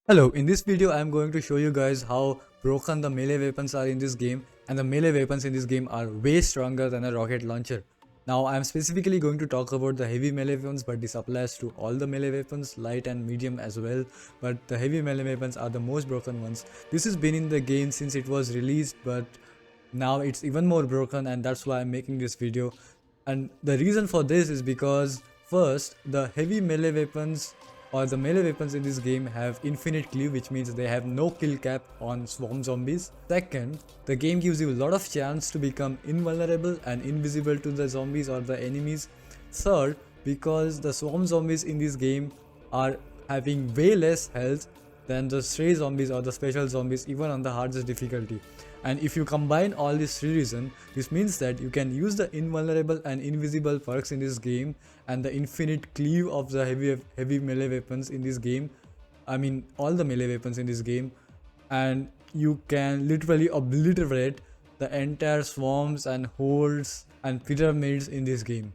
Hello, in this video I am going to show you guys how broken the melee weapons are in this game, and the melee weapons in this game are way stronger than a rocket launcher. Now I am specifically going to talk about the heavy melee weapons, but this applies to all the melee weapons, light and medium as well, but the heavy melee weapons are the most broken ones. This has been in the game since it was released, but now it's even more broken, and that's why I'm making this video. And the reason for this is because first, the heavy melee weapons or the melee weapons in this game have infinite cleave, which means they have no kill cap on swarm zombies. Second, the game gives you a lot of chance to become invulnerable and invisible to the zombies or the enemies. Third, because the swarm zombies in this game are having way less health than the stray zombies or the special zombies even on the hardest difficulty. And if you combine all these three reasons, this means that you can use the invulnerable and invisible perks in this game and the infinite cleave of the heavy melee weapons in this game. I mean all the melee weapons in this game, and you can literally obliterate the entire swarms and holds and pyramids in this game.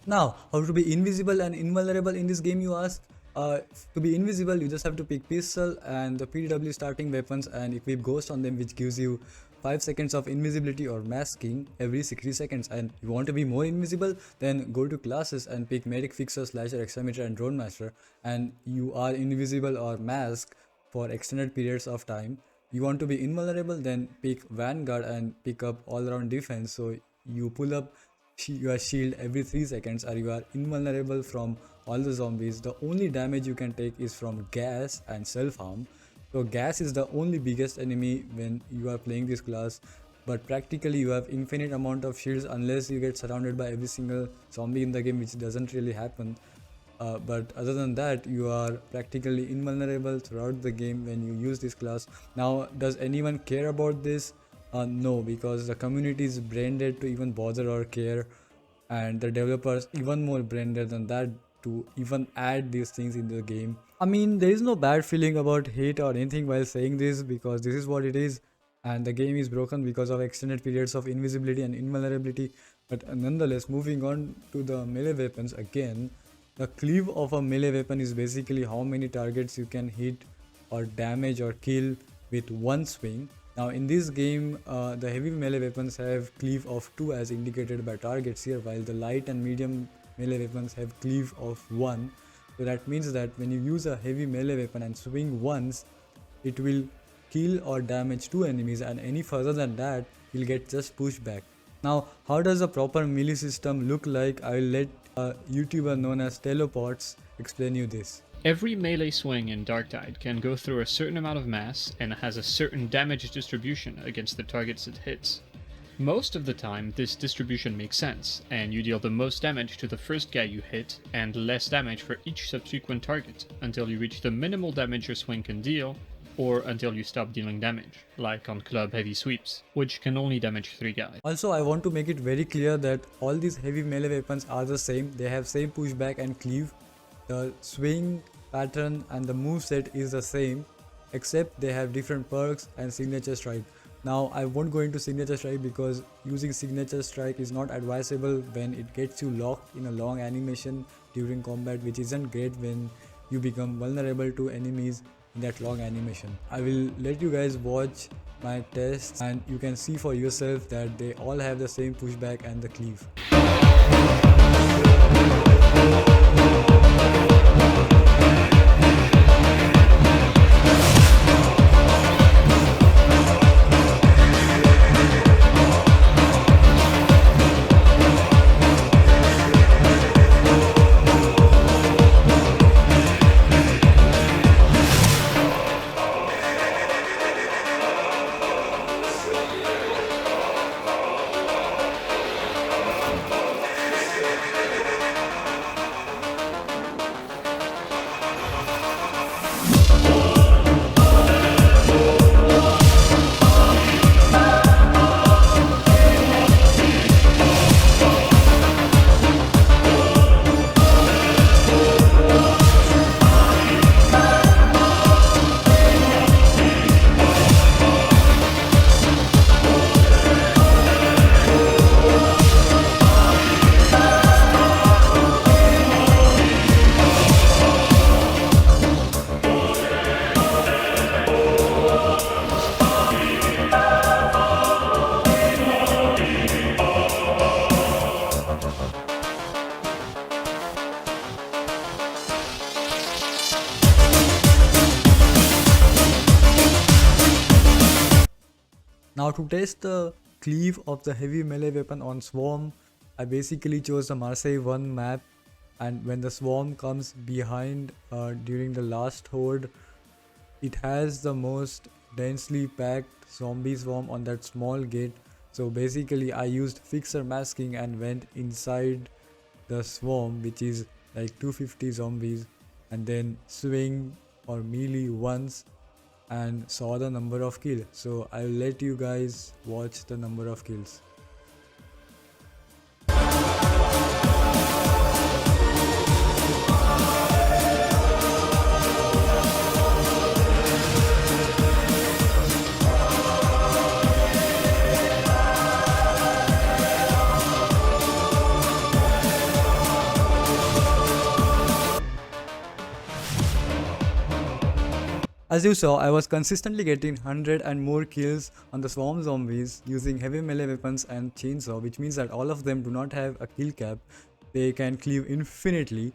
Now, how to be invisible and invulnerable in this game, you ask? To be invisible, you just have to pick pistol and the PW starting weapons and equip ghost on them, which gives you 5 seconds of invisibility or masking every 60 seconds. And you want to be more invisible, then go to classes and pick medic, fixer, slasher, exterminator and drone master, and you are invisible or mask for extended periods of time. You want to be invulnerable, then pick vanguard and pick up all around defense, so you pull up your shield every 3 seconds, or you are invulnerable from all the zombies. The only damage you can take is from gas and self harm. So gas is the only biggest enemy when you are playing this class, but practically you have infinite amount of shields unless you get surrounded by every single zombie in the game, which doesn't really happen. But other than that, you are practically invulnerable throughout the game when you use this class. Now, does anyone care about this? No, because the community is brain dead to even bother or care, and the developers even more brain dead than that to even add these things in the game. I mean, there is no bad feeling about hate or anything while saying this, because this is what it is, and the game is broken because of extended periods of invisibility and invulnerability. But nonetheless, moving on to the melee weapons again, the cleave of a melee weapon is basically how many targets you can hit or damage or kill with one swing. Now in this game, the heavy melee weapons have cleave of 2 as indicated by targets here, while the light and medium melee weapons have cleave of 1. So that means that when you use a heavy melee weapon and swing once, it will kill or damage 2 enemies, and any further than that, you'll get just pushed back. Now, how does a proper melee system look like? I will let a YouTuber known as Teleports explain you this. Every melee swing in Dark Tide can go through a certain amount of mass and has a certain damage distribution against the targets it hits. Most of the time, this distribution makes sense, and you deal the most damage to the first guy you hit, and less damage for each subsequent target, until you reach the minimal damage your swing can deal, or until you stop dealing damage, like on club heavy sweeps, which can only damage 3 guys. Also, I want to make it very clear that all these heavy melee weapons are the same. They have same pushback and cleave. The swing pattern and the move set is the same, except they have different perks and signature strike. Now I won't go into signature strike because using signature strike is not advisable when it gets you locked in a long animation during combat, which isn't great when you become vulnerable to enemies in that long animation. I will let you guys watch my tests and you can see for yourself that they all have the same pushback and the cleave. Now to test the cleave of the heavy melee weapon on Swarm, I basically chose the Marseille 1 map, and when the Swarm comes behind during the last horde, it has the most densely packed zombie swarm on that small gate. So basically I used fixer masking and went inside the swarm, which is like 250 zombies, and then swing or melee once and saw the number of kills. So I'll let you guys watch the number of kills. As you saw, I was consistently getting 100 and more kills on the swarm zombies using heavy melee weapons and chainsaw, which means that all of them do not have a kill cap. They can cleave infinitely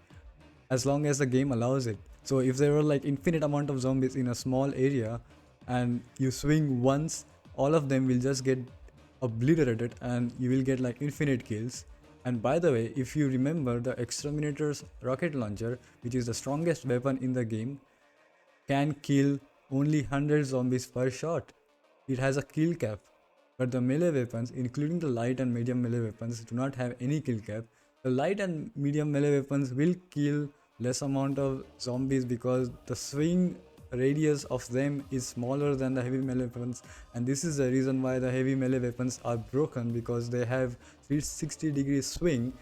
as long as the game allows it. So if there were like infinite amount of zombies in a small area and you swing once, all of them will just get obliterated and you will get like infinite kills. And by the way, if you remember, the Exterminator's rocket launcher, which is the strongest weapon in the game, can kill only 100 zombies per shot. It has a kill cap, but the melee weapons, including the light and medium melee weapons, do not have any kill cap. The light and medium melee weapons will kill less amount of zombies because the swing radius of them is smaller than the heavy melee weapons, and this is the reason why the heavy melee weapons are broken, because they have 360-degree swing,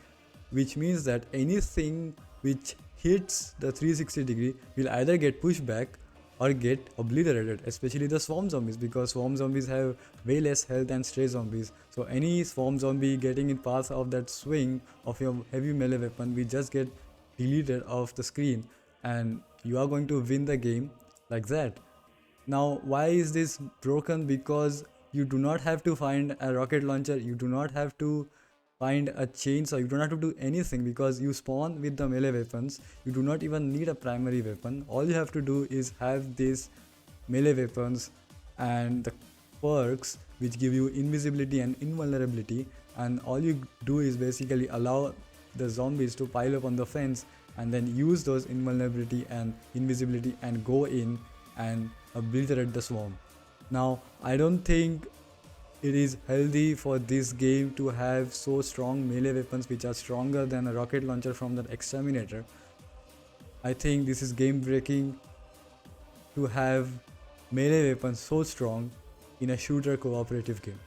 which means that anything which hits the 360 degree will either get pushed back or get obliterated, especially the swarm zombies, because swarm zombies have way less health than stray zombies. So any swarm zombie getting in path of that swing of your heavy melee weapon will just get deleted off the screen and you are going to win the game like that. Now why is this broken? Because you do not have to find a rocket launcher, you do not have to find a chainsaw, you don't have to do anything because you spawn with the melee weapons. You do not even need a primary weapon. All you have to do is have these melee weapons and the perks which give you invisibility and invulnerability, and all you do is basically allow the zombies to pile up on the fence and then use those invulnerability and invisibility and go in and obliterate the swarm. Now I don't think it is healthy for this game to have so strong melee weapons which are stronger than a rocket launcher from the Exterminator. I think this is game breaking to have melee weapons so strong in a shooter cooperative game.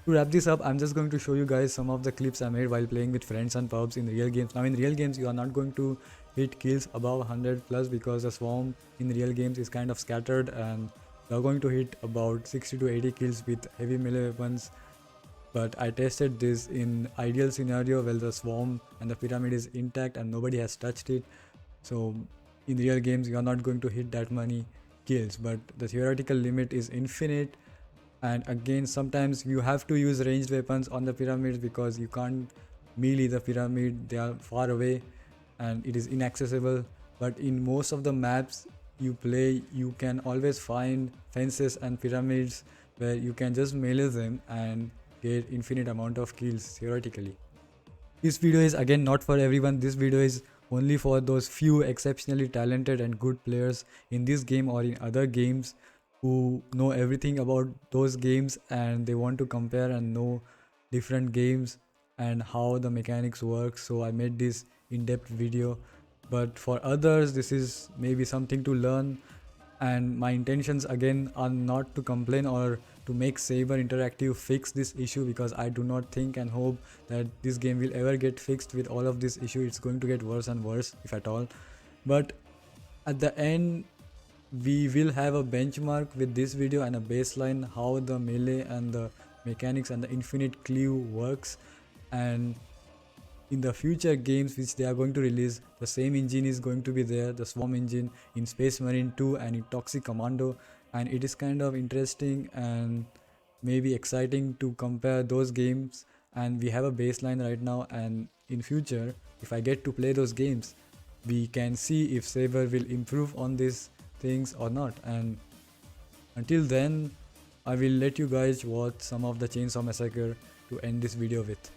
To wrap this up, I'm just going to show you guys some of the clips I made while playing with friends and pubs in real games. Now in real games you are not going to hit kills above 100 plus because the swarm in real games is kind of scattered, and you're going to hit about 60 to 80 kills with heavy melee weapons. But I tested this in ideal scenario where the swarm and the pyramid is intact and nobody has touched it. So in real games you are not going to hit that many kills, but the theoretical limit is infinite. And again, sometimes you have to use ranged weapons on the pyramids because you can't melee the pyramid, they are far away and it is inaccessible. But in most of the maps you play, you can always find fences and pyramids where you can just melee them and get infinite amount of kills theoretically. This video is again not for everyone. This video is only for those few exceptionally talented and good players in this game or in other games who know everything about those games and they want to compare and know different games and how the mechanics work. So I made this in-depth video, but for others this is maybe something to learn, and my intentions again are not to complain or to make Saber Interactive fix this issue, because I do not think and hope that this game will ever get fixed with all of this issue. It's going to get worse and worse if at all. But at the end we will have a benchmark with this video and a baseline how the melee and the mechanics and the infinite cleave works. And in the future games which they are going to release, the same engine is going to be there, the Swarm engine in Space Marine 2 and in Toxic Commando, and it is kind of interesting and maybe exciting to compare those games. And we have a baseline right now, and in future if I get to play those games we can see if Saber will improve on these things or not. And until then, I will let you guys watch some of the Chainsaw Massacre to end this video with.